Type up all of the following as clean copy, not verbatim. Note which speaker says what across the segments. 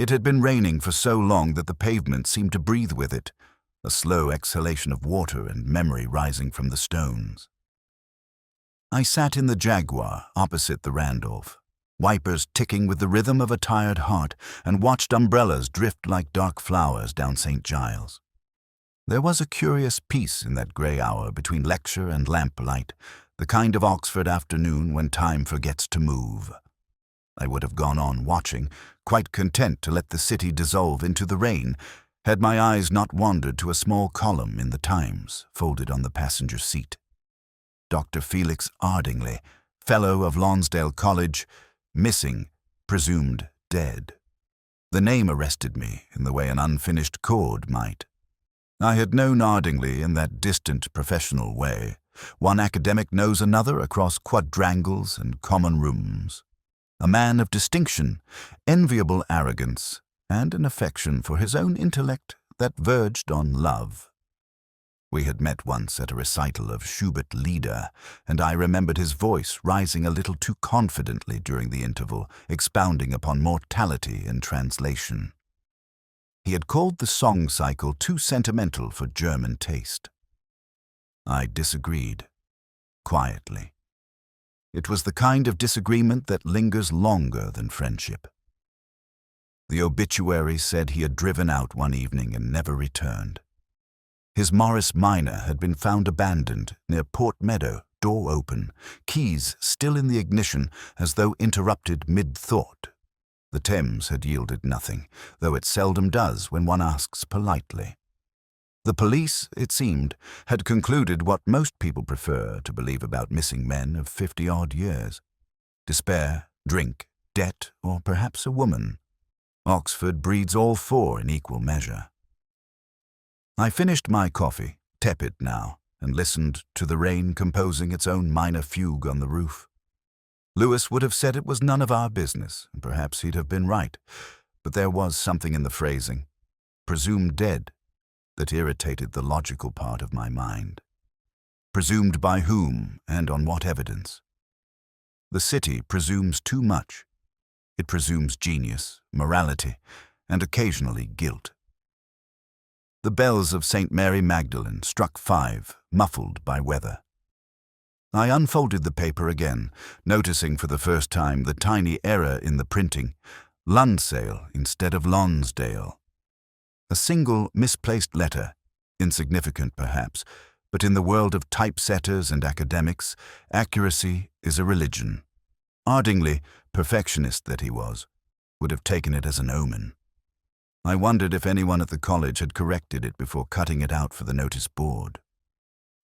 Speaker 1: It had been raining for so long that the pavement seemed to breathe with it, a slow exhalation of water and memory rising from the stones. I sat in the Jaguar opposite the Randolph, wipers ticking with the rhythm of a tired heart, and watched umbrellas drift like dark flowers down St. Giles. There was a curious peace in that grey hour between lecture and lamplight, the kind of Oxford afternoon when time forgets to move. I would have gone on watching, quite content to let the city dissolve into the rain, had my eyes not wandered to a small column in the Times, folded on the passenger seat. Dr. Felix Ardingly, Fellow of Lonsdale College, missing, presumed dead. The name arrested me in the way an unfinished chord might. I had known Ardingly in that distant professional way. One academic knows another across quadrangles and common rooms. A man of distinction, enviable arrogance, and an affection for his own intellect that verged on love. We had met once at a recital of Schubert Lieder, and I remembered his voice rising a little too confidently during the interval, expounding upon mortality in translation. He had called the song cycle too sentimental for German taste. I disagreed, quietly. It was the kind of disagreement that lingers longer than friendship. The obituary said he had driven out one evening and never returned. His Morris Minor had been found abandoned near Port Meadow, door open, keys still in the ignition as though interrupted mid-thought. The Thames had yielded nothing, though it seldom does when one asks politely. The police, it seemed, had concluded what most people prefer to believe about missing men of 50-odd years. Despair, drink, debt, or perhaps a woman. Oxford breeds all four in equal measure. I finished my coffee, tepid now, and listened to the rain composing its own minor fugue on the roof. Lewis would have said it was none of our business, and perhaps he'd have been right, but there was something in the phrasing, presumed dead, that irritated the logical part of my mind. Presumed by whom and on what evidence? The city presumes too much. It presumes genius, morality, and occasionally guilt. The bells of St. Mary Magdalene struck 5, muffled by weather. I unfolded the paper again, noticing for the first time the tiny error in the printing, Lunsale instead of Lonsdale. A single misplaced letter, insignificant perhaps, but in the world of typesetters and academics, accuracy is a religion. Ardingly, perfectionist that he was, would have taken it as an omen. I wondered if anyone at the college had corrected it before cutting it out for the notice board.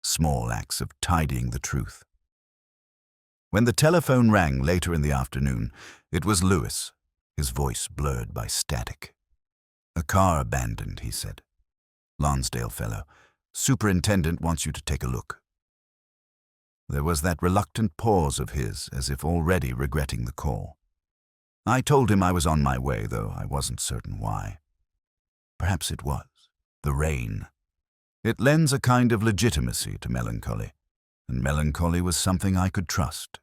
Speaker 1: Small acts of tidying the truth. When the telephone rang later in the afternoon, it was Lewis, his voice blurred by static. "A car abandoned," he said. "Lonsdale fellow. Superintendent wants you to take a look." There was that reluctant pause of his, as if already regretting the call. I told him I was on my way, though I wasn't certain why. Perhaps it was the rain. It lends a kind of legitimacy to melancholy, and melancholy was something I could trust.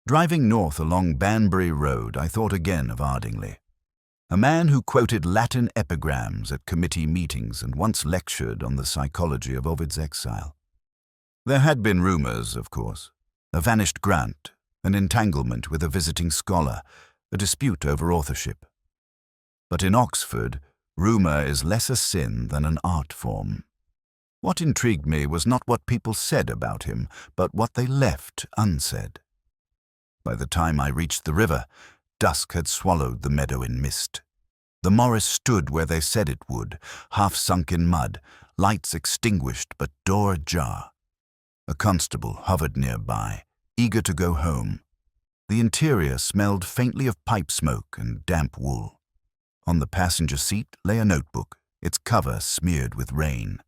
Speaker 1: Driving north along Banbury Road, I thought again of Ardingly, a man who quoted Latin epigrams at committee meetings and once lectured on the psychology of Ovid's exile. There had been rumors, of course, a vanished grant, an entanglement with a visiting scholar, a dispute over authorship. But in Oxford, rumor is less a sin than an art form. What intrigued me was not what people said about him, but what they left unsaid. By the time I reached the river, dusk had swallowed the meadow in mist. The Morse stood where they said it would, half sunk in mud, lights extinguished but door ajar. A constable hovered nearby, eager to go home. The interior smelled faintly of pipe smoke and damp wool. On the passenger seat lay a notebook, its cover smeared with rain.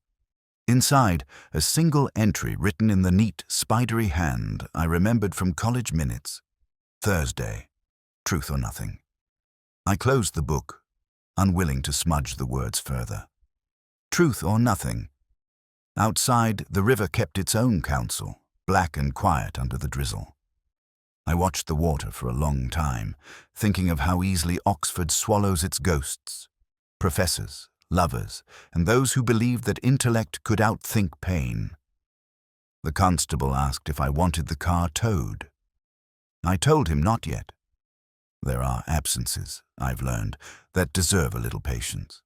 Speaker 1: Inside, a single entry written in the neat, spidery hand I remembered from college minutes. Thursday. Truth or nothing. I closed the book, unwilling to smudge the words further. Truth or nothing. Outside, the river kept its own counsel, black and quiet under the drizzle. I watched the water for a long time, thinking of how easily Oxford swallows its ghosts. Professors, lovers, and those who believed that intellect could outthink pain. The constable asked if I wanted the car towed. I told him not yet. There are absences, I've learned, that deserve a little patience.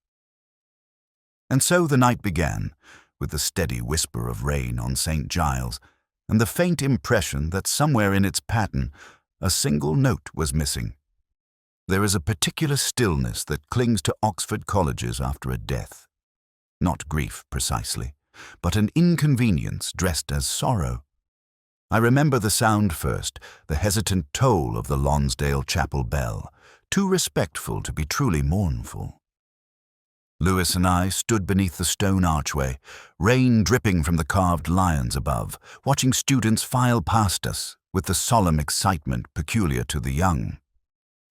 Speaker 1: And so the night began, with the steady whisper of rain on St. Giles, and the faint impression that somewhere in its pattern a single note was missing. There is a particular stillness that clings to Oxford colleges after a death. Not grief, precisely, but an inconvenience dressed as sorrow. I remember the sound first, the hesitant toll of the Lonsdale Chapel bell, too respectful to be truly mournful. Lewis and I stood beneath the stone archway, rain dripping from the carved lions above, watching students file past us with the solemn excitement peculiar to the young.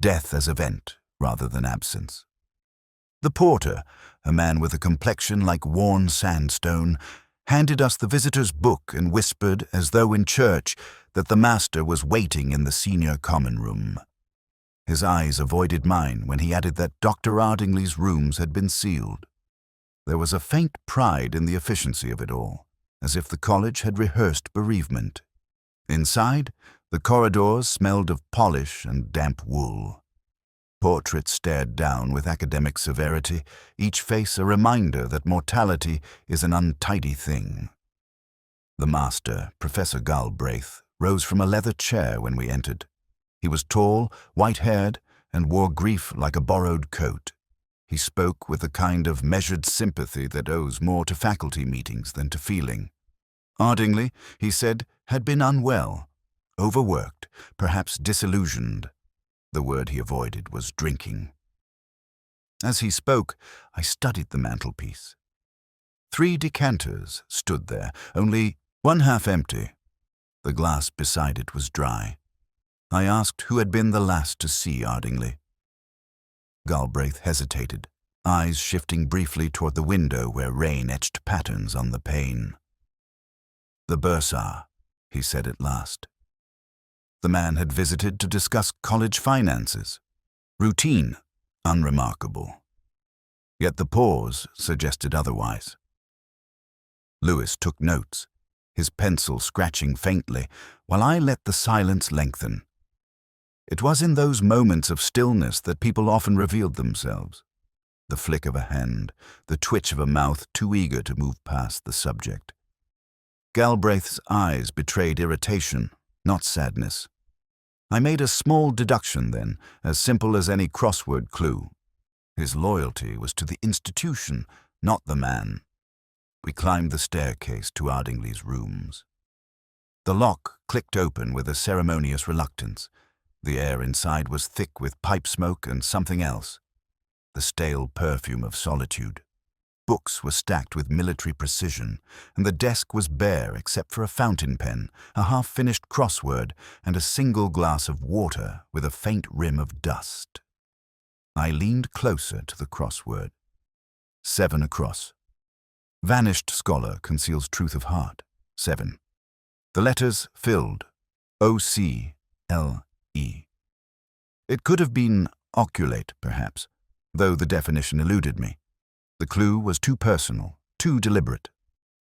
Speaker 1: Death as event rather than absence. The porter, a man with a complexion like worn sandstone, handed us the visitor's book and whispered, as though in church, that the master was waiting in the senior common room. His eyes avoided mine when he added that Dr. Ardingly's rooms had been sealed. There was a faint pride in the efficiency of it all, as if the college had rehearsed bereavement. Inside, the corridors smelled of polish and damp wool. Portraits stared down with academic severity, each face a reminder that mortality is an untidy thing. The master, Professor Galbraith, rose from a leather chair when we entered. He was tall, white-haired, and wore grief like a borrowed coat. He spoke with a kind of measured sympathy that owes more to faculty meetings than to feeling. Ardingly, he said, had been unwell, overworked, perhaps disillusioned. The word he avoided was drinking. As he spoke, I studied the mantelpiece. 3 decanters stood there, only one half empty. The glass beside it was dry. I asked who had been the last to see Ardingly. Galbraith hesitated, eyes shifting briefly toward the window where rain etched patterns on the pane. The bursar, he said at last. The man had visited to discuss college finances. Routine, unremarkable. Yet the pause suggested otherwise. Lewis took notes, his pencil scratching faintly, while I let the silence lengthen. It was in those moments of stillness that people often revealed themselves. The flick of a hand, the twitch of a mouth too eager to move past the subject. Galbraith's eyes betrayed irritation, not sadness. I made a small deduction then, as simple as any crossword clue. His loyalty was to the institution, not the man. We climbed the staircase to Ardingly's rooms. The lock clicked open with a ceremonious reluctance. The air inside was thick with pipe smoke and something else, the stale perfume of solitude. Books were stacked with military precision, and the desk was bare except for a fountain pen, a half-finished crossword, and a single glass of water with a faint rim of dust. I leaned closer to the crossword. 7 across. Vanished scholar conceals truth of heart. 7. The letters filled. O-C-L-E. It could have been oculate, perhaps, though the definition eluded me. The clue was too personal, too deliberate.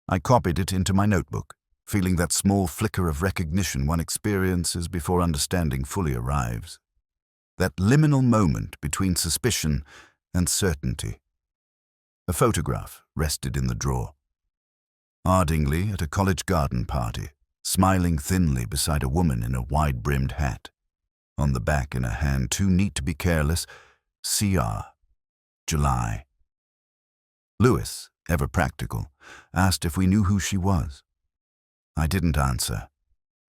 Speaker 1: I copied it into my notebook, feeling that small flicker of recognition one experiences before understanding fully arrives. That liminal moment between suspicion and certainty. A photograph rested in the drawer. Ardingly at a college garden party, smiling thinly beside a woman in a wide-brimmed hat. On the back in a hand too neat to be careless, CR, July. Lewis, ever practical, asked if we knew who she was. I didn't answer.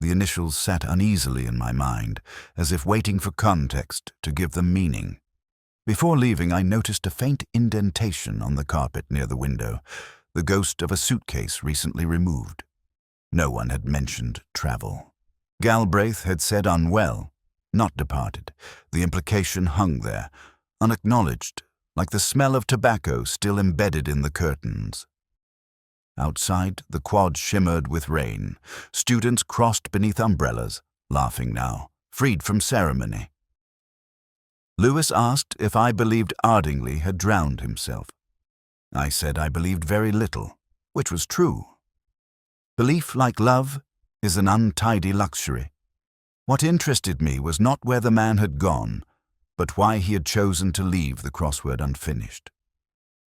Speaker 1: The initials sat uneasily in my mind, as if waiting for context to give them meaning. Before leaving, I noticed a faint indentation on the carpet near the window, the ghost of a suitcase recently removed. No one had mentioned travel. Galbraith had said unwell, not departed. The implication hung there, unacknowledged, like the smell of tobacco still embedded in the curtains. Outside, the quad shimmered with rain. Students crossed beneath umbrellas, laughing now, freed from ceremony. Lewis asked if I believed Ardingly had drowned himself. I said I believed very little, which was true. Belief, like love, is an untidy luxury. What interested me was not where the man had gone, but why he had chosen to leave the crossword unfinished.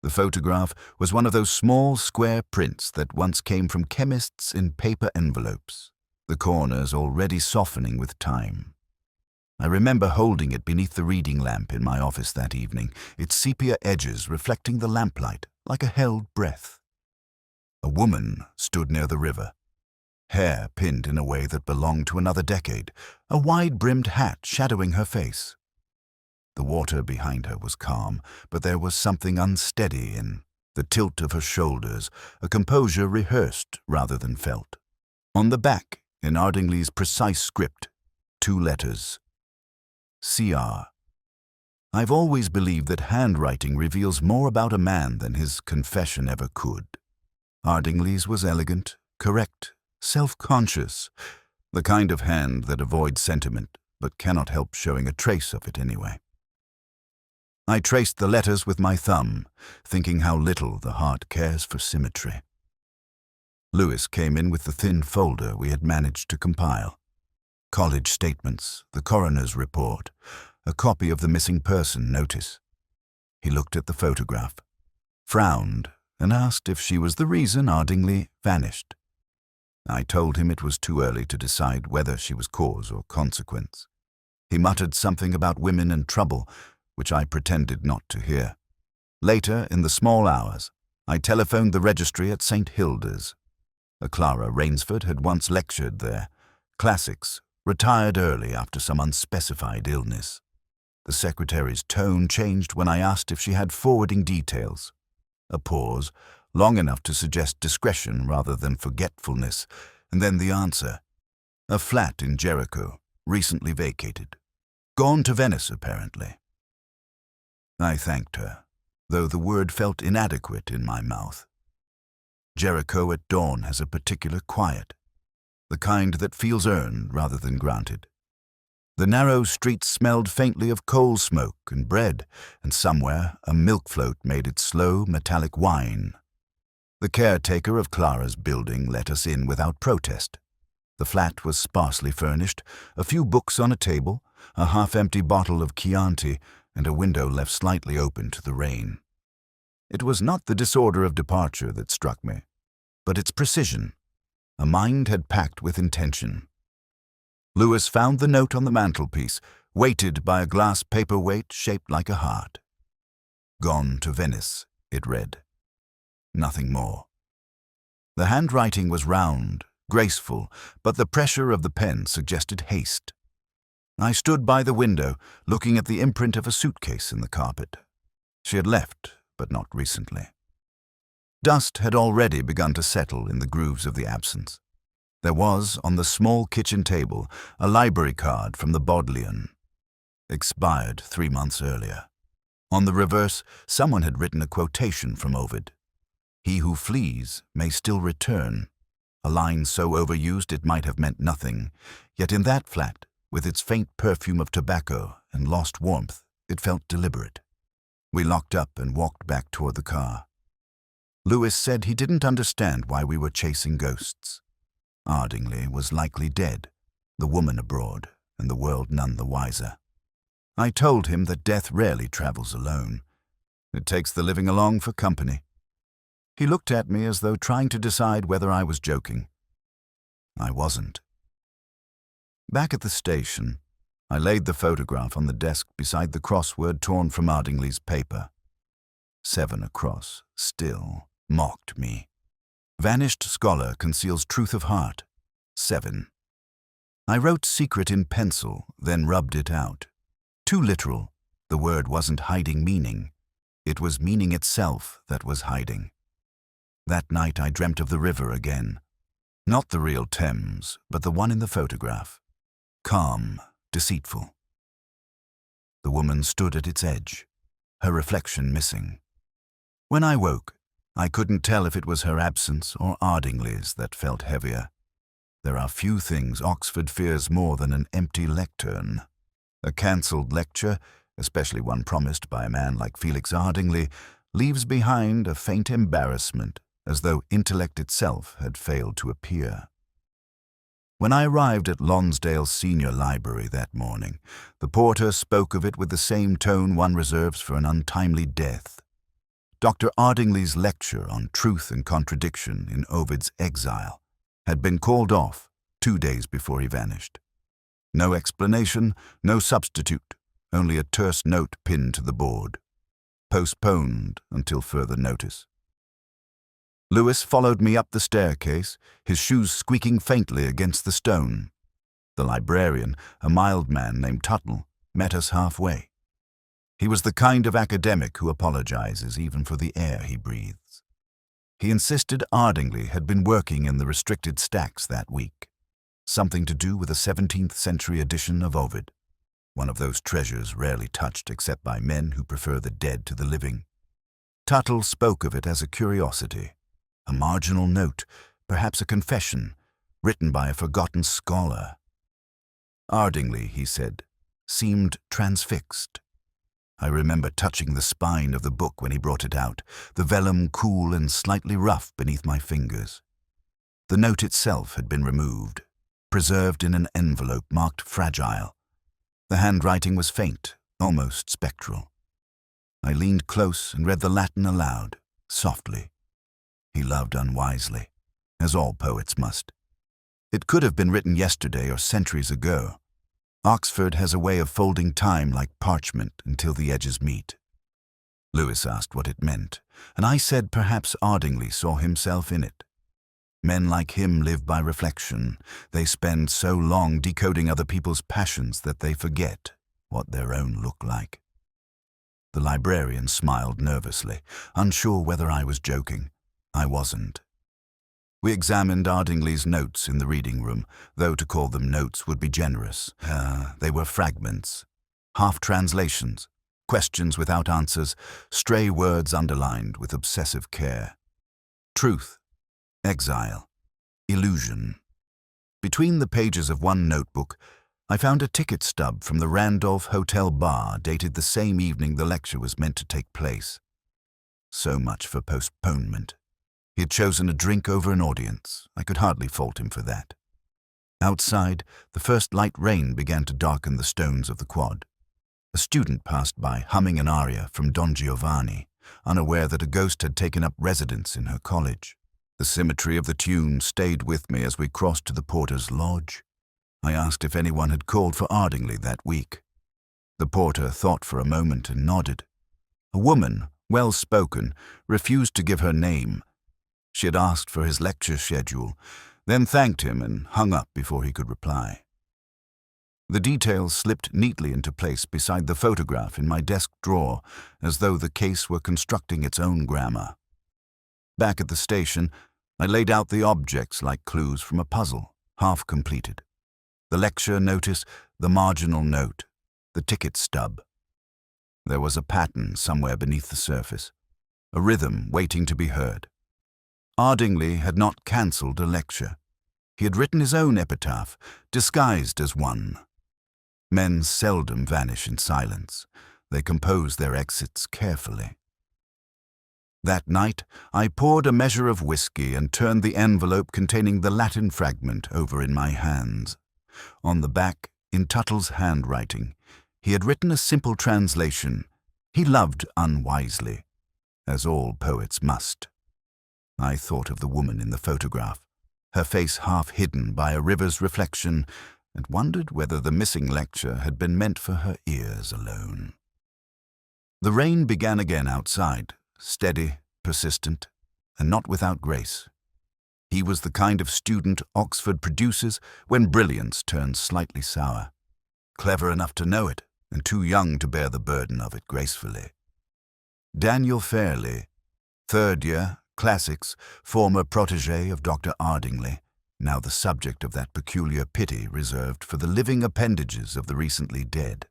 Speaker 1: The photograph was one of those small square prints that once came from chemists in paper envelopes, the corners already softening with time. I remember holding it beneath the reading lamp in my office that evening, its sepia edges reflecting the lamplight like a held breath. A woman stood near the river, hair pinned in a way that belonged to another decade, a wide-brimmed hat shadowing her face. The water behind her was calm, but there was something unsteady in the tilt of her shoulders, a composure rehearsed rather than felt. On the back, in Ardingly's precise script, 2 letters. CR. I've always believed that handwriting reveals more about a man than his confession ever could. Ardingly's was elegant, correct, self-conscious, the kind of hand that avoids sentiment but cannot help showing a trace of it anyway. I traced the letters with my thumb, thinking how little the heart cares for symmetry. Lewis came in with the thin folder we had managed to compile. College statements, the coroner's report, a copy of the missing person notice. He looked at the photograph, frowned, and asked if she was the reason Ardingly vanished. I told him it was too early to decide whether she was cause or consequence. He muttered something about women and trouble, which I pretended not to hear. Later, in the small hours, I telephoned the registry at St. Hilda's. A Clara Rainsford had once lectured there. Classics, retired early after some unspecified illness. The secretary's tone changed when I asked if she had forwarding details. A pause, long enough to suggest discretion rather than forgetfulness, and then the answer. A flat in Jericho, recently vacated. Gone to Venice, apparently. I thanked her, though the word felt inadequate in my mouth. Jericho at dawn has a particular quiet, the kind that feels earned rather than granted. The narrow streets smelled faintly of coal smoke and bread, and somewhere a milk float made its slow, metallic whine. The caretaker of Clara's building let us in without protest. The flat was sparsely furnished, a few books on a table, a half-empty bottle of Chianti, and a window left slightly open to the rain. It was not the disorder of departure that struck me, but its precision. A mind had packed with intention. Lewis found the note on the mantelpiece, weighted by a glass paperweight shaped like a heart. Gone to Venice, it read. Nothing more. The handwriting was round, graceful, but the pressure of the pen suggested haste. I stood by the window, looking at the imprint of a suitcase in the carpet. She had left, but not recently. Dust had already begun to settle in the grooves of the absence. There was, on the small kitchen table, a library card from the Bodleian. Expired 3 months earlier. On the reverse, someone had written a quotation from Ovid. He who flees may still return. A line so overused it might have meant nothing, yet in that flat, with its faint perfume of tobacco and lost warmth, it felt deliberate. We locked up and walked back toward the car. Lewis said he didn't understand why we were chasing ghosts. Ardingly was likely dead, the woman abroad, and the world none the wiser. I told him that death rarely travels alone. It takes the living along for company. He looked at me as though trying to decide whether I was joking. I wasn't. Back at the station, I laid the photograph on the desk beside the crossword torn from Ardingly's paper. 7 across, still, mocked me. Vanished scholar conceals truth of heart. 7. I wrote secret in pencil, then rubbed it out. Too literal, the word wasn't hiding meaning. It was meaning itself that was hiding. That night I dreamt of the river again. Not the real Thames, but the one in the photograph. Calm, deceitful. The woman stood at its edge, her reflection missing. When I woke, I couldn't tell if it was her absence or Ardingly's that felt heavier. There are few things Oxford fears more than an empty lectern. A cancelled lecture, especially one promised by a man like Felix Ardingly, leaves behind a faint embarrassment, as though intellect itself had failed to appear. When I arrived at Lonsdale Senior Library that morning, the porter spoke of it with the same tone one reserves for an untimely death. Dr. Ardingly's lecture on truth and contradiction in Ovid's Exile had been called off 2 days before he vanished. No explanation, no substitute, only a terse note pinned to the board. Postponed until further notice. Lewis followed me up the staircase, his shoes squeaking faintly against the stone. The librarian, a mild man named Tuttle, met us halfway. He was the kind of academic who apologizes even for the air he breathes. He insisted Ardingly had been working in the restricted stacks that week, something to do with a 17th century edition of Ovid, one of those treasures rarely touched except by men who prefer the dead to the living. Tuttle spoke of it as a curiosity, a marginal note, perhaps a confession, written by a forgotten scholar. Ardingly, he said, seemed transfixed. I remember touching the spine of the book when he brought it out, the vellum cool and slightly rough beneath my fingers. The note itself had been removed, preserved in an envelope marked fragile. The handwriting was faint, almost spectral. I leaned close and read the Latin aloud, softly. He loved unwisely, as all poets must. It could have been written yesterday or centuries ago. Oxford has a way of folding time like parchment until the edges meet. Lewis asked what it meant, and I said perhaps Ardingly saw himself in it. Men like him live by reflection. They spend so long decoding other people's passions that they forget what their own look like. The librarian smiled nervously, unsure whether I was joking. I wasn't. We examined Ardingly's notes in the reading room, though to call them notes would be generous. They were fragments, half-translations, questions without answers, stray words underlined with obsessive care. Truth, exile, illusion. Between the pages of one notebook, I found a ticket stub from the Randolph Hotel bar dated the same evening the lecture was meant to take place. So much for postponement. He had chosen a drink over an audience. I could hardly fault him for that. Outside, the first light rain began to darken the stones of the quad. A student passed by, humming an aria from Don Giovanni, unaware that a ghost had taken up residence in her college. The symmetry of the tune stayed with me as we crossed to the porter's lodge. I asked if anyone had called for Ardingly that week. The porter thought for a moment and nodded. A woman, well-spoken, refused to give her name. She had asked for his lecture schedule, then thanked him and hung up before he could reply. The details slipped neatly into place beside the photograph in my desk drawer, as though the case were constructing its own grammar. Back at the station, I laid out the objects like clues from a puzzle, half completed. The lecture notice, the marginal note, the ticket stub. There was a pattern somewhere beneath the surface, a rhythm waiting to be heard. Ardingly had not cancelled a lecture. He had written his own epitaph, disguised as one. Men seldom vanish in silence. They compose their exits carefully. That night, I poured a measure of whiskey and turned the envelope containing the Latin fragment over in my hands. On the back, in Tuttle's handwriting, he had written a simple translation. He loved unwisely, as all poets must. I thought of the woman in the photograph, her face half hidden by a river's reflection, and wondered whether the missing lecture had been meant for her ears alone. The rain began again outside, steady, persistent, and not without grace. He was the kind of student Oxford produces when brilliance turns slightly sour. Clever enough to know it, and too young to bear the burden of it gracefully. Daniel Fairley, 3rd year, Classics, former protégé of Dr. Ardingly, now the subject of that peculiar pity reserved for the living appendages of the recently dead.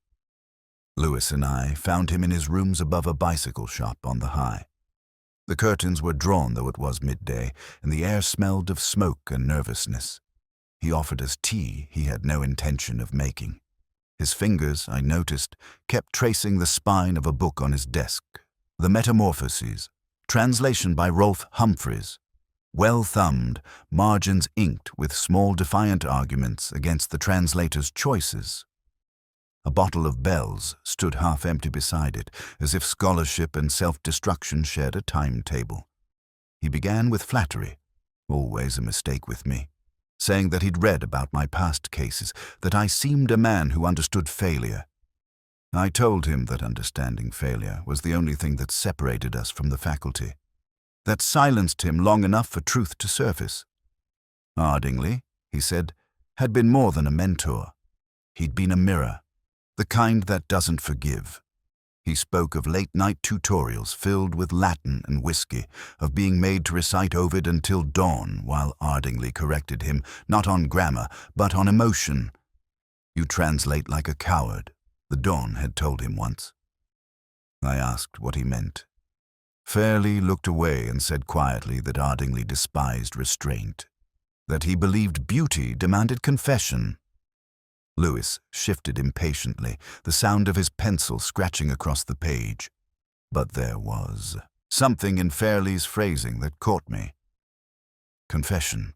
Speaker 1: Lewis and I found him in his rooms above a bicycle shop on the High. The curtains were drawn, though it was midday, and the air smelled of smoke and nervousness. He offered us tea he had no intention of making. His fingers, I noticed, kept tracing the spine of a book on his desk, The Metamorphoses, translation by Rolfe Humphreys, well-thumbed, margins inked with small defiant arguments against the translator's choices. A bottle of Bell's stood half-empty beside it, as if scholarship and self-destruction shared a timetable. He began with flattery, always a mistake with me, saying that he'd read about my past cases, that I seemed a man who understood failure. I told him that understanding failure was the only thing that separated us from the faculty, that silenced him long enough for truth to surface. Ardingly, he said, had been more than a mentor. He'd been a mirror, the kind that doesn't forgive. He spoke of late-night tutorials filled with Latin and whiskey, of being made to recite Ovid until dawn, while Ardingly corrected him, not on grammar, but on emotion. "You translate like a coward," the Don had told him once. I asked what he meant. Fairley looked away and said quietly that Ardingly despised restraint, that he believed beauty demanded confession. Lewis shifted impatiently, the sound of his pencil scratching across the page. But there was something in Fairley's phrasing that caught me. Confession.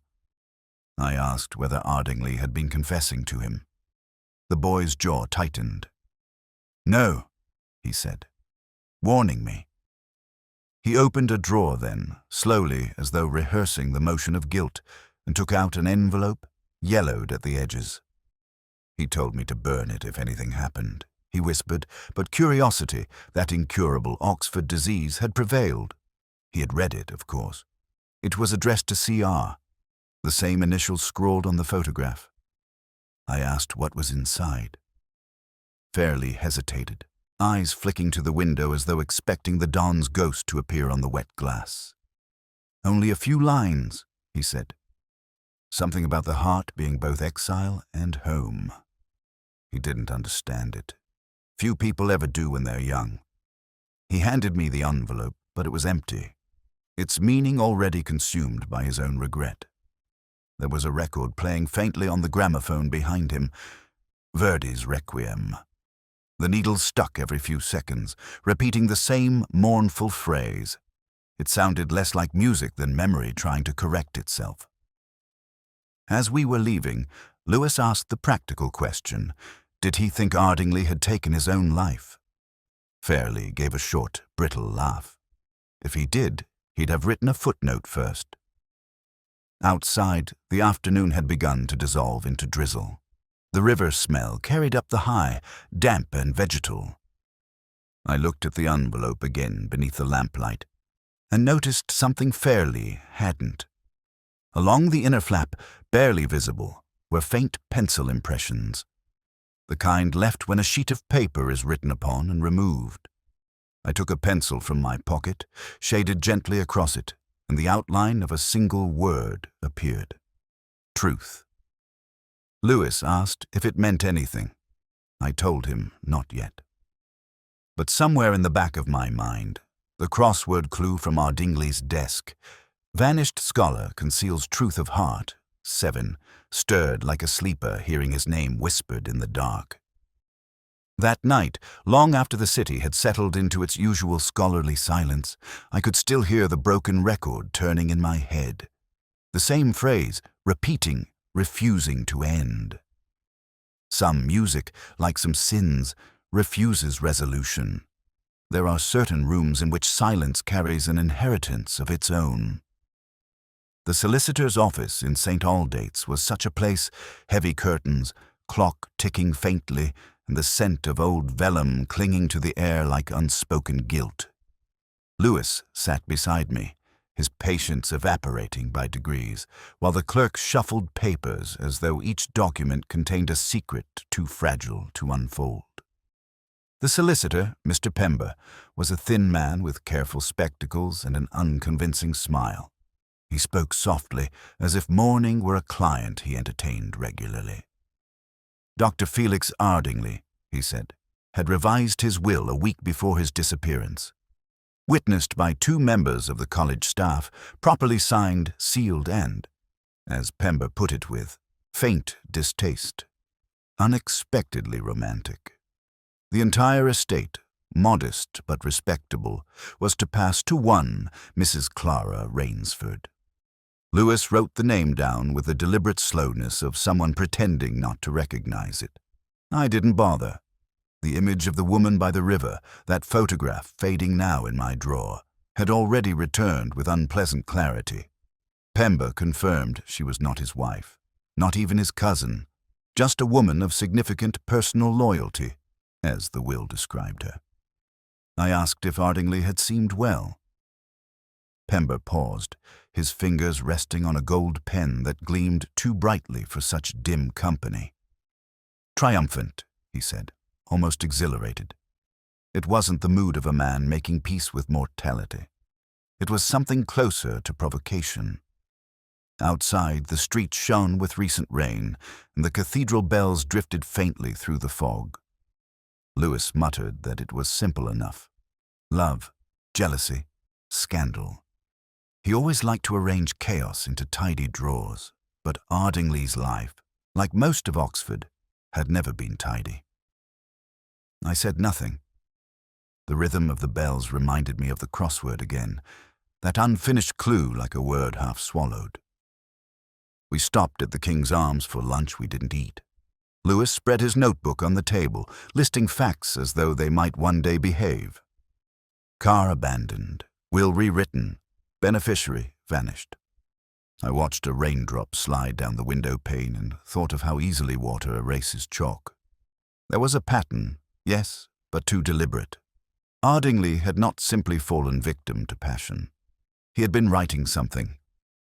Speaker 1: I asked whether Ardingly had been confessing to him. The boy's jaw tightened. "No," he said, warning me. He opened a drawer then, slowly as though rehearsing the motion of guilt, and took out an envelope, yellowed at the edges. "He told me to burn it if anything happened," he whispered, but curiosity, that incurable Oxford disease, had prevailed. He had read it, of course. It was addressed to C.R., the same initials scrawled on the photograph. I asked what was inside. Fairley hesitated, eyes flicking to the window as though expecting the Don's ghost to appear on the wet glass. "Only a few lines," he said. Something about the heart being both exile and home. He didn't understand it. Few people ever do when they're young. He handed me the envelope, but it was empty, its meaning already consumed by his own regret. There was a record playing faintly on the gramophone behind him, Verdi's Requiem. The needle stuck every few seconds, repeating the same mournful phrase. It sounded less like music than memory trying to correct itself. As we were leaving, Lewis asked the practical question, did he think Ardingly had taken his own life? Fairley gave a short, brittle laugh. If he did, he'd have written a footnote first. Outside, the afternoon had begun to dissolve into drizzle. The river smell carried up the high, damp and vegetal. I looked at the envelope again beneath the lamplight, and noticed something Fairley hadn't. Along the inner flap, barely visible, were faint pencil impressions, the kind left when a sheet of paper is written upon and removed. I took a pencil from my pocket, shaded gently across it, and the outline of a single word appeared. Truth. Lewis asked if it meant anything. I told him not yet. But somewhere in the back of my mind, the crossword clue from Ardingly's desk, vanished scholar conceals truth of heart, 7, stirred like a sleeper hearing his name whispered in the dark. That night, long after the city had settled into its usual scholarly silence, I could still hear the broken record turning in my head. The same phrase, repeating, refusing to end. Some music, like some sins, refuses resolution. There are certain rooms in which silence carries an inheritance of its own. The solicitor's office in St. Aldate's was such a place, heavy curtains, clock ticking faintly, and the scent of old vellum clinging to the air like unspoken guilt. Lewis sat beside me, his patience evaporating by degrees, while the clerk shuffled papers as though each document contained a secret too fragile to unfold. The solicitor, Mr. Pember, was a thin man with careful spectacles and an unconvincing smile. He spoke softly, as if mourning were a client he entertained regularly. Dr. Felix Ardingly, he said, had revised his will a week before his disappearance. Witnessed by 2 members of the college staff, properly signed, sealed and, as Pember put it with faint distaste, unexpectedly romantic. The entire estate, modest but respectable, was to pass to one Mrs. Clara Rainsford. Lewis wrote the name down with the deliberate slowness of someone pretending not to recognize it. I didn't bother. The image of the woman by the river, that photograph fading now in my drawer, had already returned with unpleasant clarity. Pember confirmed she was not his wife, not even his cousin, just a woman of significant personal loyalty, as the will described her. I asked if Ardingly had seemed well. Pember paused, his fingers resting on a gold pen that gleamed too brightly for such dim company. Triumphant, he said, almost exhilarated. It wasn't the mood of a man making peace with mortality. It was something closer to provocation. Outside, the street shone with recent rain, and the cathedral bells drifted faintly through the fog. Lewis muttered that it was simple enough. Love, jealousy, scandal. He always liked to arrange chaos into tidy drawers, but Ardingly's life, like most of Oxford, had never been tidy. I said nothing. The rhythm of the bells reminded me of the crossword again, that unfinished clue like a word half swallowed. We stopped at the King's Arms for lunch we didn't eat. Lewis spread his notebook on the table, listing facts as though they might one day behave. Car abandoned, will rewritten, beneficiary vanished. I watched a raindrop slide down the window pane and thought of how easily water erases chalk. There was a pattern, yes, but too deliberate. Ardingly had not simply fallen victim to passion. He had been writing something,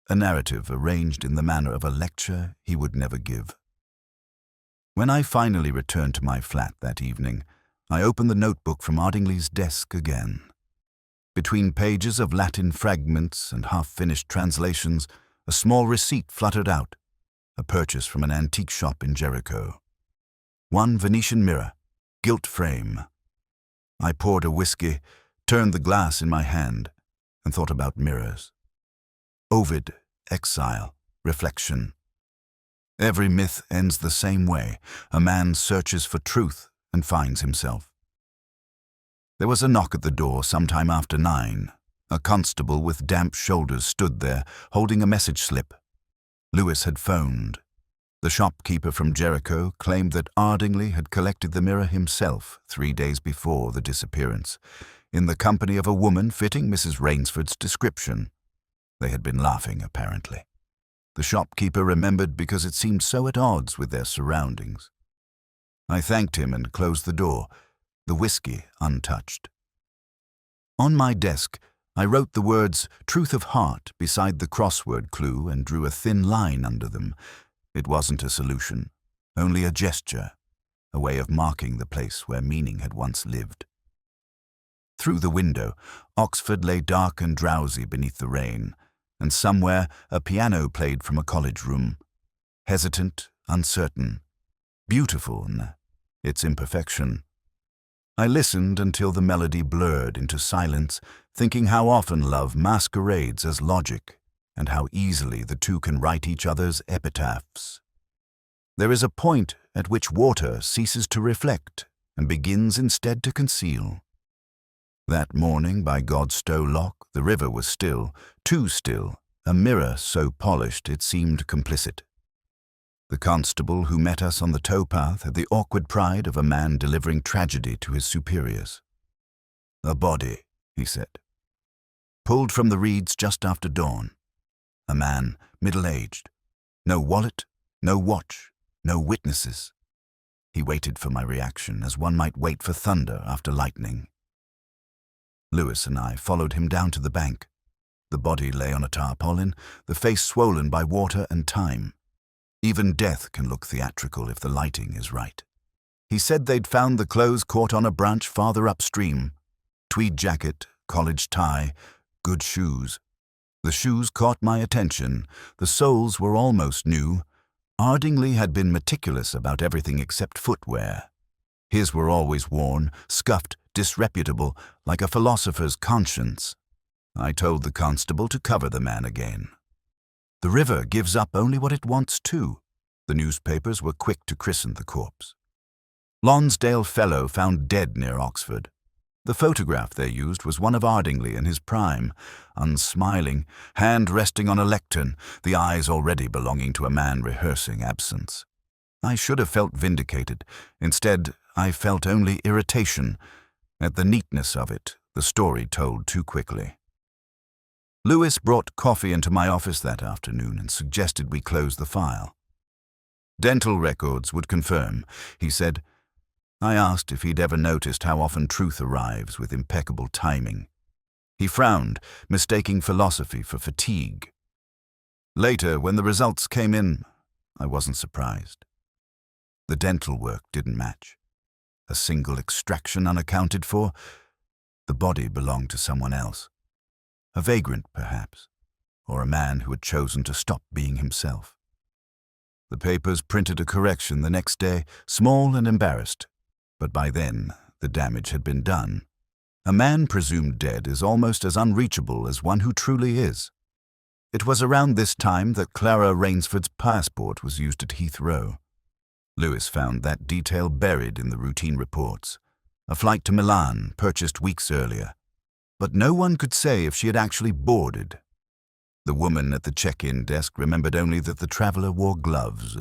Speaker 1: a narrative arranged in the manner of a lecture he would never give. When I finally returned to my flat that evening, I opened the notebook from Ardingly's desk again. Between pages of Latin fragments and half-finished translations, a small receipt fluttered out, a purchase from an antique shop in Jericho. One Venetian mirror, gilt frame. I poured a whiskey, turned the glass in my hand, and thought about mirrors. Ovid, exile, reflection. Every myth ends the same way. A man searches for truth and finds himself. There was a knock at the door sometime after 9. A constable with damp shoulders stood there, holding a message slip. Lewis had phoned. The shopkeeper from Jericho claimed that Ardingly had collected the mirror himself 3 days before the disappearance, in the company of a woman fitting Mrs. Rainsford's description. They had been laughing, apparently. The shopkeeper remembered because it seemed so at odds with their surroundings. I thanked him and closed the door, the whiskey untouched. On my desk, I wrote the words "truth of heart" beside the crossword clue and drew a thin line under them. It wasn't a solution, only a gesture, a way of marking the place where meaning had once lived. Through the window, Oxford lay dark and drowsy beneath the rain, and somewhere a piano played from a college room, hesitant, uncertain, beautiful in its imperfection. I listened until the melody blurred into silence, thinking how often love masquerades as logic, and how easily the two can write each other's epitaphs. There is a point at which water ceases to reflect and begins instead to conceal. That morning by Godstow Lock, the river was still, too still, a mirror so polished it seemed complicit. The constable who met us on the towpath had the awkward pride of a man delivering tragedy to his superiors. "A body," he said. "Pulled from the reeds just after dawn. A man, middle-aged. No wallet, no watch, no witnesses." He waited for my reaction, as one might wait for thunder after lightning. Lewis and I followed him down to the bank. The body lay on a tarpaulin, the face swollen by water and time. Even death can look theatrical if the lighting is right. He said they'd found the clothes caught on a branch farther upstream. Tweed jacket, college tie, good shoes. The shoes caught my attention. The soles were almost new. Ardingly had been meticulous about everything except footwear. His were always worn, scuffed, disreputable, like a philosopher's conscience. I told the constable to cover the man again. "The river gives up only what it wants to," The newspapers were quick to christen the corpse. Lonsdale Fellow found dead near Oxford. The photograph they used was one of Ardingly in his prime, unsmiling, hand resting on a lectern, the eyes already belonging to a man rehearsing absence. I should have felt vindicated. Instead, I felt only irritation at the neatness of it, the story told too quickly. Lewis brought coffee into my office that afternoon and suggested we close the file. Dental records would confirm, he said. I asked if he'd ever noticed how often truth arrives with impeccable timing. He frowned, mistaking philosophy for fatigue. Later, when the results came in, I wasn't surprised. The dental work didn't match. A single extraction unaccounted for. The body belonged to someone else. A vagrant, perhaps, or a man who had chosen to stop being himself. The papers printed a correction the next day, small and embarrassed, but by then the damage had been done. A man presumed dead is almost as unreachable as one who truly is. It was around this time that Clara Rainsford's passport was used at Heathrow. Lewis found that detail buried in the routine reports. A flight to Milan, purchased weeks earlier. But no one could say if she had actually boarded. The woman at the check-in desk remembered only that the traveller wore gloves.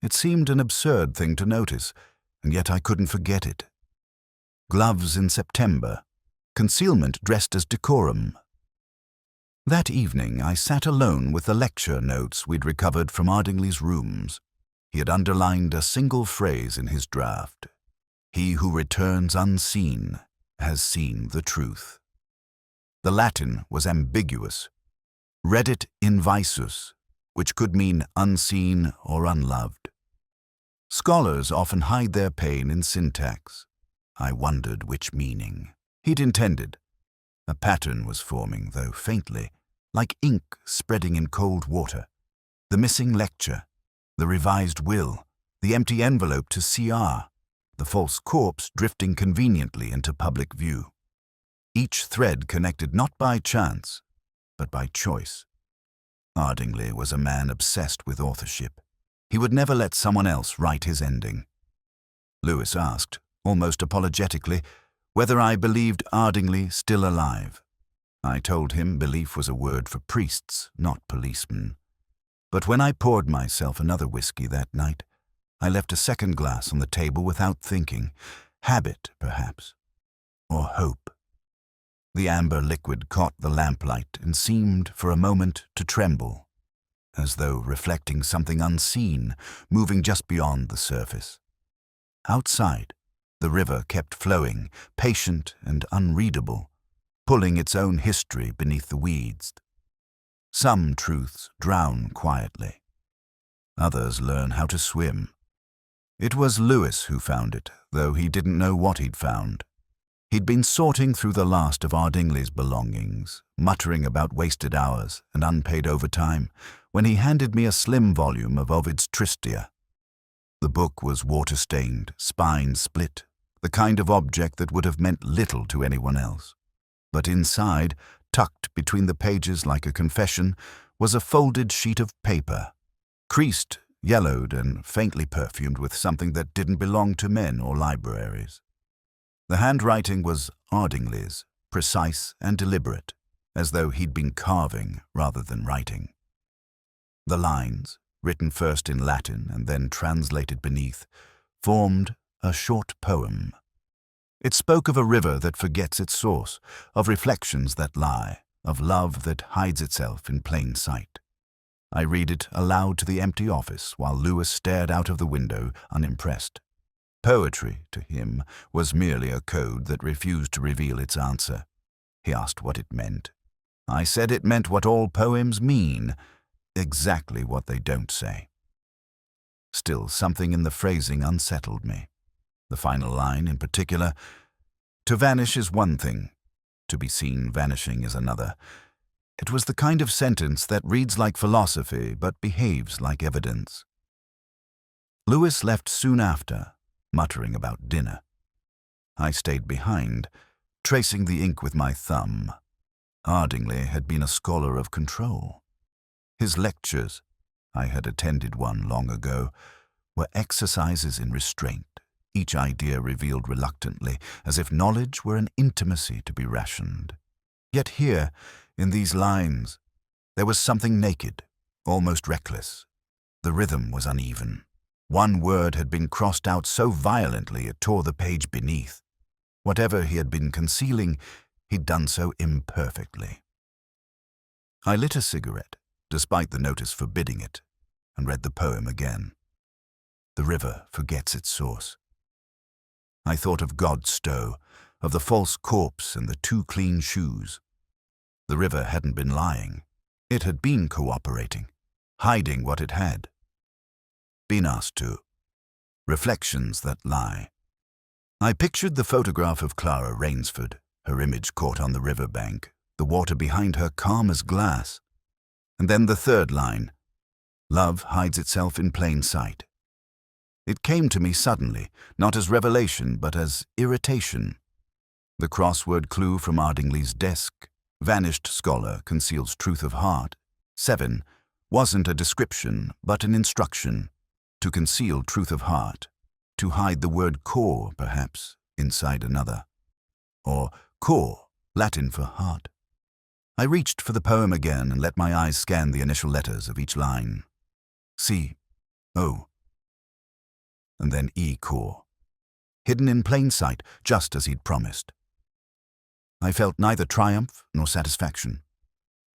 Speaker 1: It seemed an absurd thing to notice, and yet I couldn't forget it. Gloves in September, concealment dressed as decorum. That evening I sat alone with the lecture notes we'd recovered from Ardingly's rooms. He had underlined a single phrase in his draft. He who returns unseen has seen the truth. The Latin was ambiguous. Reddit invisus, which could mean unseen or unloved. Scholars often hide their pain in syntax. I wondered which meaning he'd intended. A pattern was forming, though faintly, like ink spreading in cold water. The missing lecture, the revised will, the empty envelope to CR, the false corpse drifting conveniently into public view. Each thread connected not by chance, but by choice. Ardingly was a man obsessed with authorship. He would never let someone else write his ending. Lewis asked, almost apologetically, whether I believed Ardingly still alive. I told him belief was a word for priests, not policemen. But when I poured myself another whiskey that night, I left a second glass on the table without thinking. Habit, perhaps, or hope. The amber liquid caught the lamplight and seemed for a moment to tremble, as though reflecting something unseen, moving just beyond the surface. Outside, the river kept flowing, patient and unreadable, pulling its own history beneath the weeds. Some truths drown quietly. Others learn how to swim. It was Lewis who found it, though he didn't know what he'd found. He'd been sorting through the last of Ardingly's belongings, muttering about wasted hours and unpaid overtime, when he handed me a slim volume of Ovid's Tristia. The book was water-stained, spine split, the kind of object that would have meant little to anyone else. But inside, tucked between the pages like a confession, was a folded sheet of paper, creased, yellowed, and faintly perfumed with something that didn't belong to men or libraries. The handwriting was Ardingly's, precise and deliberate, as though he'd been carving rather than writing. The lines, written first in Latin and then translated beneath, formed a short poem. It spoke of a river that forgets its source, of reflections that lie, of love that hides itself in plain sight. I read it aloud to the empty office while Lewis stared out of the window, unimpressed. Poetry, to him, was merely a code that refused to reveal its answer. He asked what it meant. I said it meant what all poems mean, exactly what they don't say. Still, something in the phrasing unsettled me. The final line, in particular, "To vanish is one thing, to be seen vanishing is another." It was the kind of sentence that reads like philosophy but behaves like evidence. Lewis left soon after, muttering about dinner. I stayed behind, tracing the ink with my thumb. Ardingly had been a scholar of control. His lectures, I had attended one long ago, were exercises in restraint, each idea revealed reluctantly, as if knowledge were an intimacy to be rationed. Yet here, in these lines, there was something naked, almost reckless. The rhythm was uneven. One word had been crossed out so violently it tore the page beneath. Whatever he had been concealing, he'd done so imperfectly. I lit a cigarette, despite the notice forbidding it, and read the poem again. The river forgets its source. I thought of Godstow, of the false corpse and the too clean shoes. The river hadn't been lying. It had been cooperating, hiding what it had. Been asked to. Reflections that lie. I pictured the photograph of Clara Rainsford, her image caught on the river bank, the water behind her calm as glass. And then the third line, love hides itself in plain sight. It came to me suddenly, not as revelation, but as irritation. The crossword clue from Ardingly's desk, vanished scholar conceals truth of heart. 7 wasn't a description, but an instruction. To conceal truth of heart, to hide the word core, perhaps, inside another. Or core, Latin for heart. I reached for the poem again and let my eyes scan the initial letters of each line. C, O, and then E core, hidden in plain sight, just as he'd promised. I felt neither triumph nor satisfaction,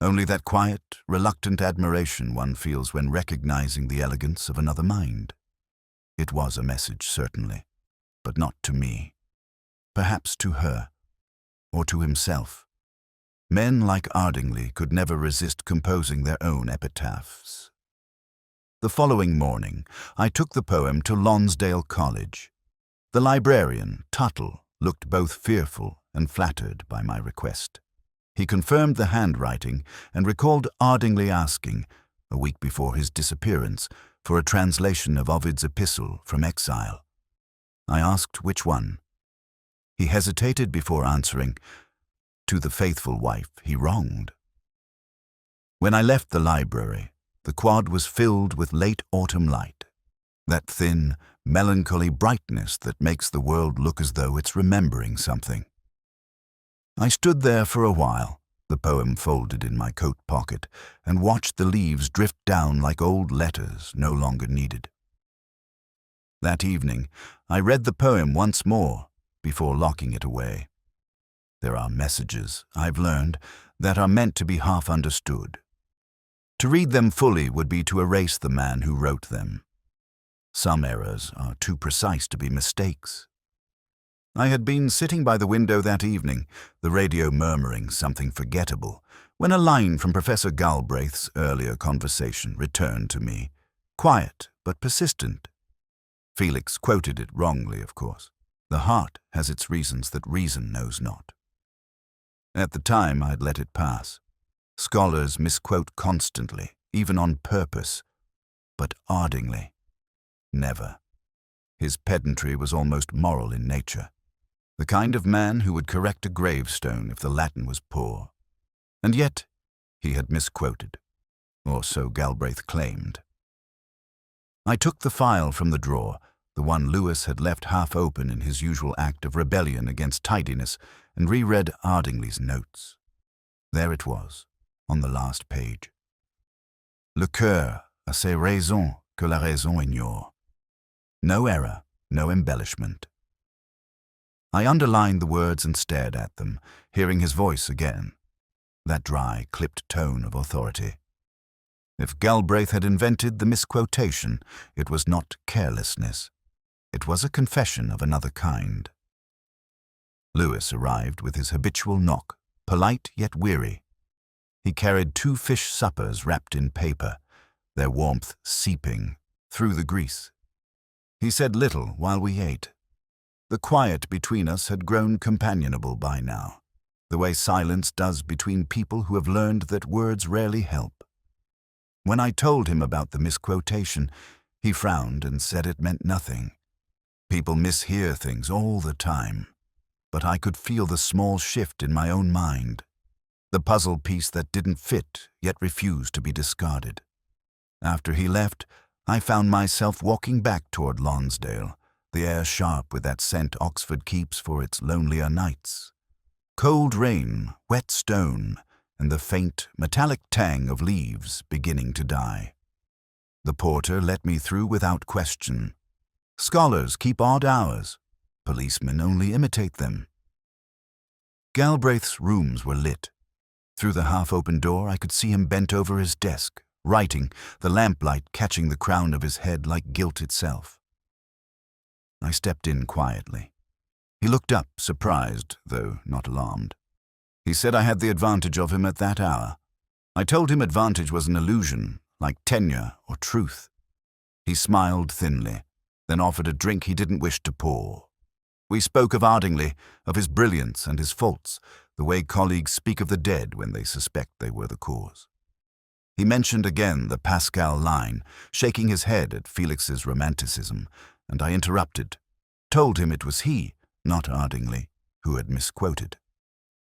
Speaker 1: only that quiet, reluctant admiration one feels when recognizing the elegance of another mind. It was a message, certainly, but not to me. Perhaps to her, or to himself. Men like Ardingly could never resist composing their own epitaphs. The following morning, I took the poem to Lonsdale College. The librarian, Tuttle, looked both fearful and flattered by my request. He confirmed the handwriting and recalled Ardingly asking, a week before his disappearance, for a translation of Ovid's epistle from exile. I asked which one. He hesitated before answering, to the faithful wife he wronged. When I left the library, the quad was filled with late autumn light, that thin, melancholy brightness that makes the world look as though it's remembering something. I stood there for a while, the poem folded in my coat pocket, and watched the leaves drift down like old letters no longer needed. That evening, I read the poem once more before locking it away. There are messages, I've learned, that are meant to be half understood. To read them fully would be to erase the man who wrote them. Some errors are too precise to be mistakes. I had been sitting by the window that evening, the radio murmuring something forgettable, when a line from Professor Galbraith's earlier conversation returned to me, quiet but persistent. Felix quoted it wrongly, of course. The heart has its reasons that reason knows not. At the time, I'd let it pass. Scholars misquote constantly, even on purpose. But Ardingly, never. His pedantry was almost moral in nature. The kind of man who would correct a gravestone if the Latin was poor. And yet, he had misquoted, or so Galbraith claimed. I took the file from the drawer, the one Lewis had left half open in his usual act of rebellion against tidiness, and reread Ardingly's notes. There it was, on the last page. Le cœur a ses raisons que la raison ignore. No error, no embellishment. I underlined the words and stared at them, hearing his voice again, that dry, clipped tone of authority. If Galbraith had invented the misquotation, it was not carelessness. It was a confession of another kind. Lewis arrived with his habitual knock, polite yet weary. He carried 2 fish suppers wrapped in paper, their warmth seeping through the grease. He said little while we ate. The quiet between us had grown companionable by now, the way silence does between people who have learned that words rarely help. When I told him about the misquotation, he frowned and said it meant nothing. People mishear things all the time, but I could feel the small shift in my own mind, the puzzle piece that didn't fit yet refused to be discarded. After he left, I found myself walking back toward Lonsdale, the air sharp with that scent Oxford keeps for its lonelier nights. Cold rain, wet stone, and the faint, metallic tang of leaves beginning to die. The porter let me through without question. Scholars keep odd hours. Policemen only imitate them. Galbraith's rooms were lit. Through the half-open door I could see him bent over his desk, writing, the lamplight catching the crown of his head like guilt itself. I stepped in quietly. He looked up, surprised, though not alarmed. He said I had the advantage of him at that hour. I told him advantage was an illusion, like tenure or truth. He smiled thinly, then offered a drink he didn't wish to pour. We spoke of Ardingly, of his brilliance and his faults, the way colleagues speak of the dead when they suspect they were the cause. He mentioned again the Pascal line, shaking his head at Felix's romanticism, and I interrupted, told him it was he, not Ardingly, who had misquoted.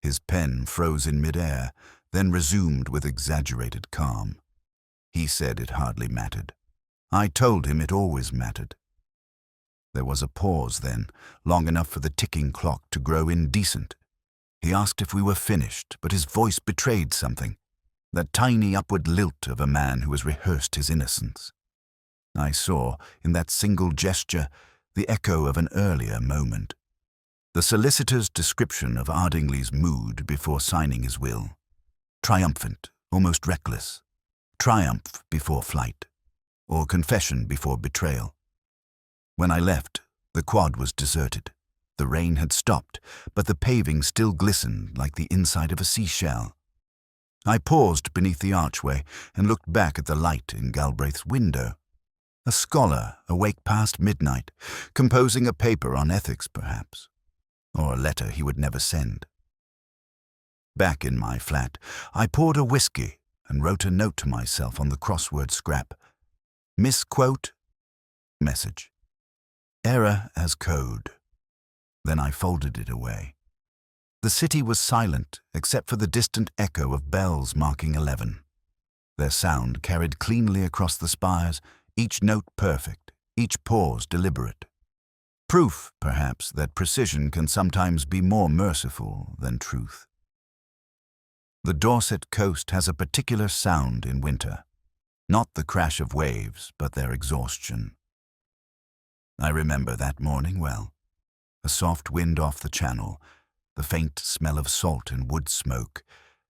Speaker 1: His pen froze in mid-air, then resumed with exaggerated calm. He said it hardly mattered. I told him it always mattered. There was a pause then, long enough for the ticking clock to grow indecent. He asked if we were finished, but his voice betrayed something, that tiny upward lilt of a man who has rehearsed his innocence. I saw, in that single gesture, the echo of an earlier moment. The solicitor's description of Ardingly's mood before signing his will. Triumphant, almost reckless. Triumph before flight, or confession before betrayal. When I left, the quad was deserted. The rain had stopped, but the paving still glistened like the inside of a seashell. I paused beneath the archway and looked back at the light in Galbraith's window. A scholar awake past midnight, composing a paper on ethics, perhaps, or a letter he would never send. Back in my flat, I poured a whiskey and wrote a note to myself on the crossword scrap. Misquote, message. Error as code. Then I folded it away. The city was silent except for the distant echo of bells marking 11. Their sound carried cleanly across the spires, each note perfect, each pause deliberate. Proof, perhaps, that precision can sometimes be more merciful than truth. The Dorset coast has a particular sound in winter, not the crash of waves, but their exhaustion. I remember that morning well. A soft wind off the channel, the faint smell of salt and wood smoke,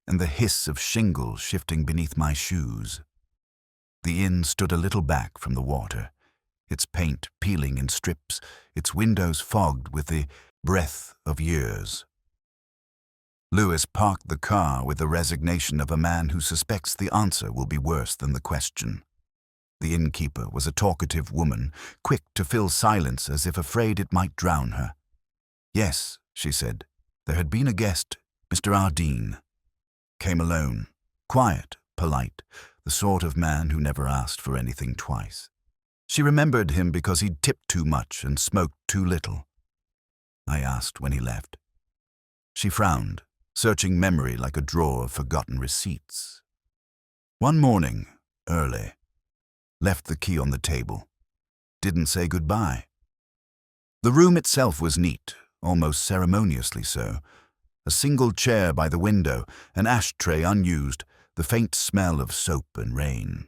Speaker 1: and the hiss of shingles shifting beneath my shoes. The inn stood a little back from the water, its paint peeling in strips, its windows fogged with the breath of years. Lewis parked the car with the resignation of a man who suspects the answer will be worse than the question. The innkeeper was a talkative woman, quick to fill silence as if afraid it might drown her. Yes, she said, there had been a guest, Mr. Ardingly. Came alone, quiet, polite, the sort of man who never asked for anything twice. She remembered him because he'd tipped too much and smoked too little. I asked when he left. She frowned, searching memory like a drawer of forgotten receipts. One morning, early. Left the key on the table. Didn't say goodbye. The room itself was neat, almost ceremoniously so. A single chair by the window, an ashtray unused, the faint smell of soap and rain.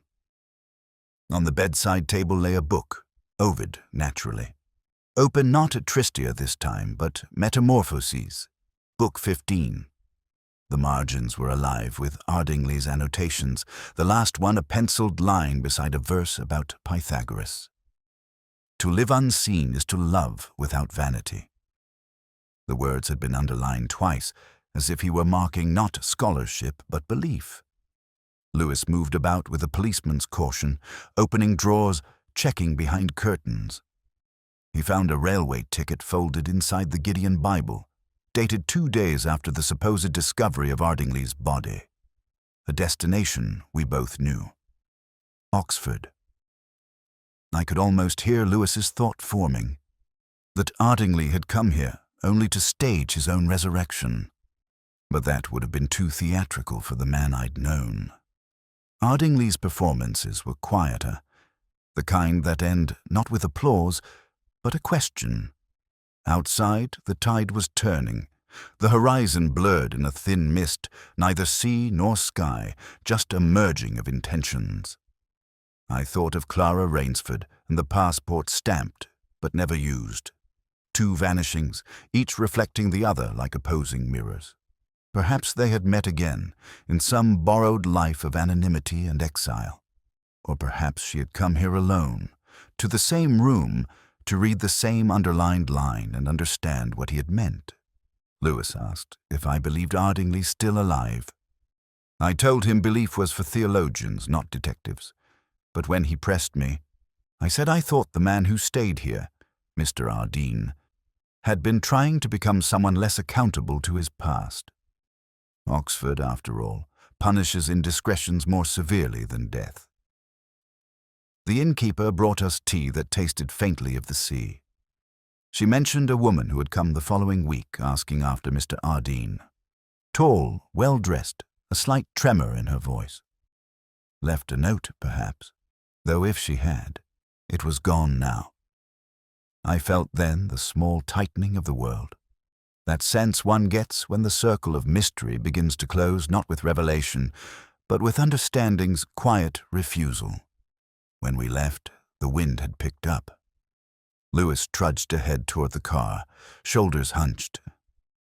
Speaker 1: On the bedside table lay a book, Ovid, naturally. Open not at Tristia this time, but Metamorphoses, Book 15. The margins were alive with Ardingly's annotations, the last one a penciled line beside a verse about Pythagoras. To live unseen is to love without vanity. The words had been underlined twice, as if he were marking not scholarship but belief. Lewis moved about with a policeman's caution, opening drawers, checking behind curtains. He found a railway ticket folded inside the Gideon Bible, dated 2 days after the supposed discovery of Ardingly's body. A destination we both knew. Oxford. I could almost hear Lewis's thought forming, that Ardingly had come here only to stage his own resurrection. But that would have been too theatrical for the man I'd known. Ardingly's performances were quieter, the kind that end not with applause, but a question. Outside, the tide was turning, the horizon blurred in a thin mist, neither sea nor sky, just a merging of intentions. I thought of Clara Rainsford and the passport stamped, but never used. Two vanishings, each reflecting the other like opposing mirrors. Perhaps they had met again, in some borrowed life of anonymity and exile. Or perhaps she had come here alone, to the same room, to read the same underlined line and understand what he had meant. Lewis asked if I believed Ardingly still alive. I told him belief was for theologians, not detectives. But when he pressed me, I said I thought the man who stayed here, Mr. Ardeen, had been trying to become someone less accountable to his past. Oxford, after all, punishes indiscretions more severely than death. The innkeeper brought us tea that tasted faintly of the sea. She mentioned a woman who had come the following week asking after Mr. Ardeen. Tall, well-dressed, a slight tremor in her voice. Left a note, perhaps, though if she had, it was gone now. I felt then the small tightening of the world, that sense one gets when the circle of mystery begins to close not with revelation, but with understanding's quiet refusal. When we left, the wind had picked up. Lewis trudged ahead toward the car, shoulders hunched.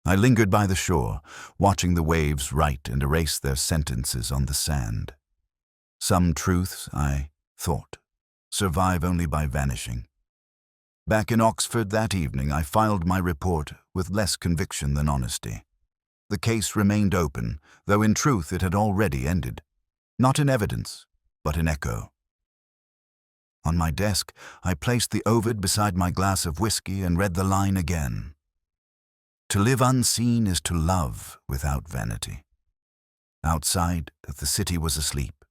Speaker 1: I lingered by the shore, watching the waves write and erase their sentences on the sand. Some truths, I thought, survive only by vanishing. Back in Oxford that evening, I filed my report with less conviction than honesty. The case remained open, though in truth it had already ended. Not in evidence, but in echo. On my desk, I placed the Ovid beside my glass of whiskey and read the line again. To live unseen is to love without vanity. Outside, the city was asleep,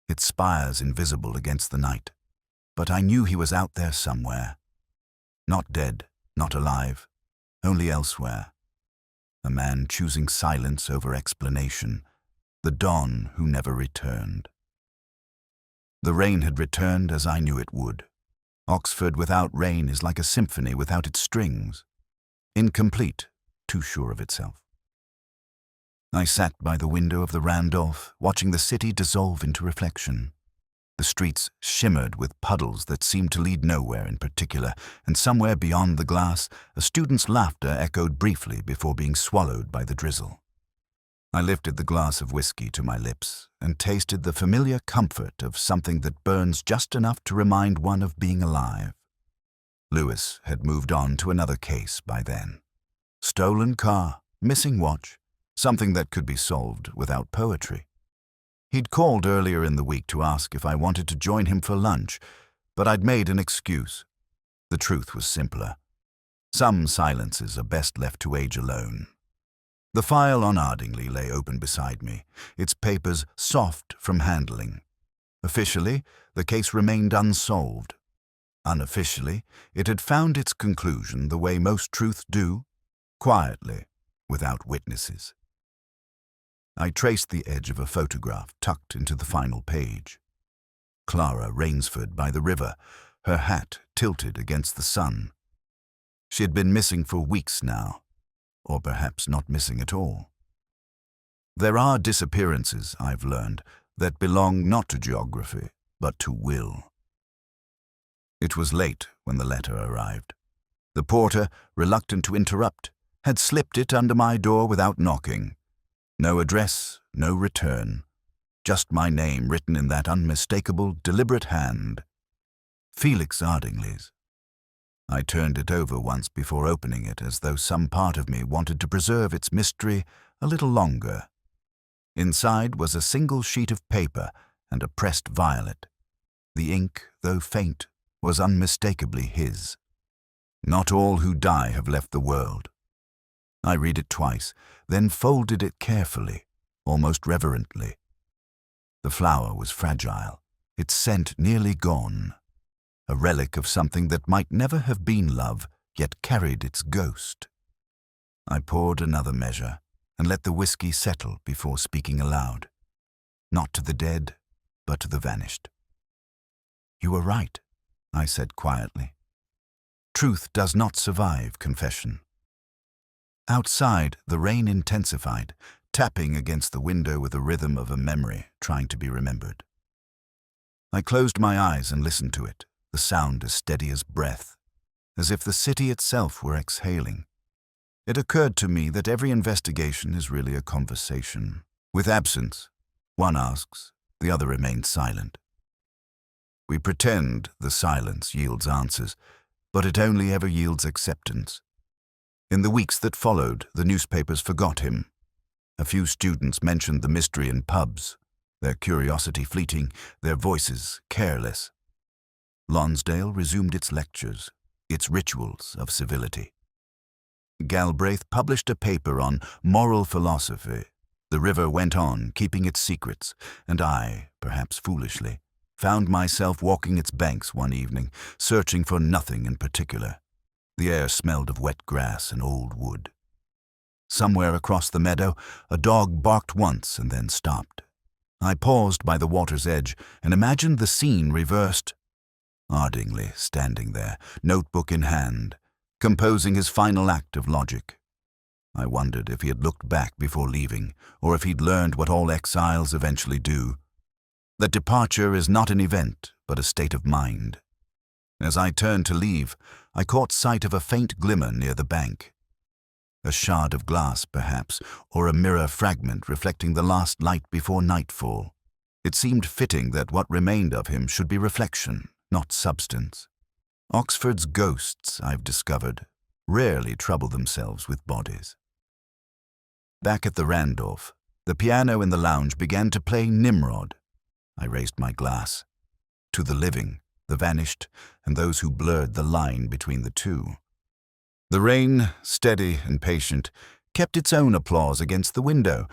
Speaker 1: its spires invisible against the night. But I knew he was out there somewhere. Not dead, not alive, only elsewhere. A man choosing silence over explanation, the dawn who never returned. The rain had returned as I knew it would. Oxford without rain is like a symphony without its strings. Incomplete, too sure of itself. I sat by the window of the Randolph, watching the city dissolve into reflection. The streets shimmered with puddles that seemed to lead nowhere in particular, and somewhere beyond the glass, a student's laughter echoed briefly before being swallowed by the drizzle. I lifted the glass of whiskey to my lips and tasted the familiar comfort of something that burns just enough to remind one of being alive. Lewis had moved on to another case by then. Stolen car, missing watch, something that could be solved without poetry. He'd called earlier in the week to ask if I wanted to join him for lunch, but I'd made an excuse. The truth was simpler. Some silences are best left to age alone. The file on Ardingly lay open beside me, its papers soft from handling. Officially, the case remained unsolved. Unofficially, it had found its conclusion the way most truths do, quietly, without witnesses. I traced the edge of a photograph tucked into the final page. Clara Rainsford by the river, her hat tilted against the sun. She had been missing for weeks now, or perhaps not missing at all. There are disappearances, I've learned, that belong not to geography, but to will. It was late when the letter arrived. The porter, reluctant to interrupt, had slipped it under my door without knocking. No address, no return. Just my name written in that unmistakable, deliberate hand. Felix Ardingly's. I turned it over once before opening it, as though some part of me wanted to preserve its mystery a little longer. Inside was a single sheet of paper and a pressed violet. The ink, though faint, was unmistakably his. Not all who die have left the world. I read it twice, then folded it carefully, almost reverently. The flower was fragile, its scent nearly gone. A relic of something that might never have been love, yet carried its ghost. I poured another measure and let the whiskey settle before speaking aloud. Not to the dead, but the vanished. "You were right," I said quietly. "Truth does not survive confession." Outside, the rain intensified, tapping against the window with the rhythm of a memory trying to be remembered. I closed my eyes and listened to it, the sound as steady as breath, as if the city itself were exhaling. It occurred to me that every investigation is really a conversation. With absence, one asks, the other remains silent. We pretend the silence yields answers, but it only ever yields acceptance. In the weeks that followed, the newspapers forgot him. A few students mentioned the mystery in pubs, their curiosity fleeting, their voices careless. Lonsdale resumed its lectures, its rituals of civility. Galbraith published a paper on moral philosophy. The river went on, keeping its secrets, and I, perhaps foolishly, found myself walking its banks one evening, searching for nothing in particular. The air smelled of wet grass and old wood. Somewhere across the meadow, a dog barked once and then stopped. I paused by the water's edge and imagined the scene reversed. Ardingly standing there, notebook in hand, composing his final act of logic. I wondered if he had looked back before leaving, or if he'd learned what all exiles eventually do, that departure is not an event, but a state of mind. As I turned to leave, I caught sight of a faint glimmer near the bank. A shard of glass, perhaps, or a mirror fragment reflecting the last light before nightfall. It seemed fitting that what remained of him should be reflection, not substance. Oxford's ghosts, I've discovered, rarely trouble themselves with bodies. Back at the Randolph, the piano in the lounge began to play Nimrod. I raised my glass. To the living, the vanished, and those who blurred the line between the two. The rain, steady and patient, kept its own applause against the window,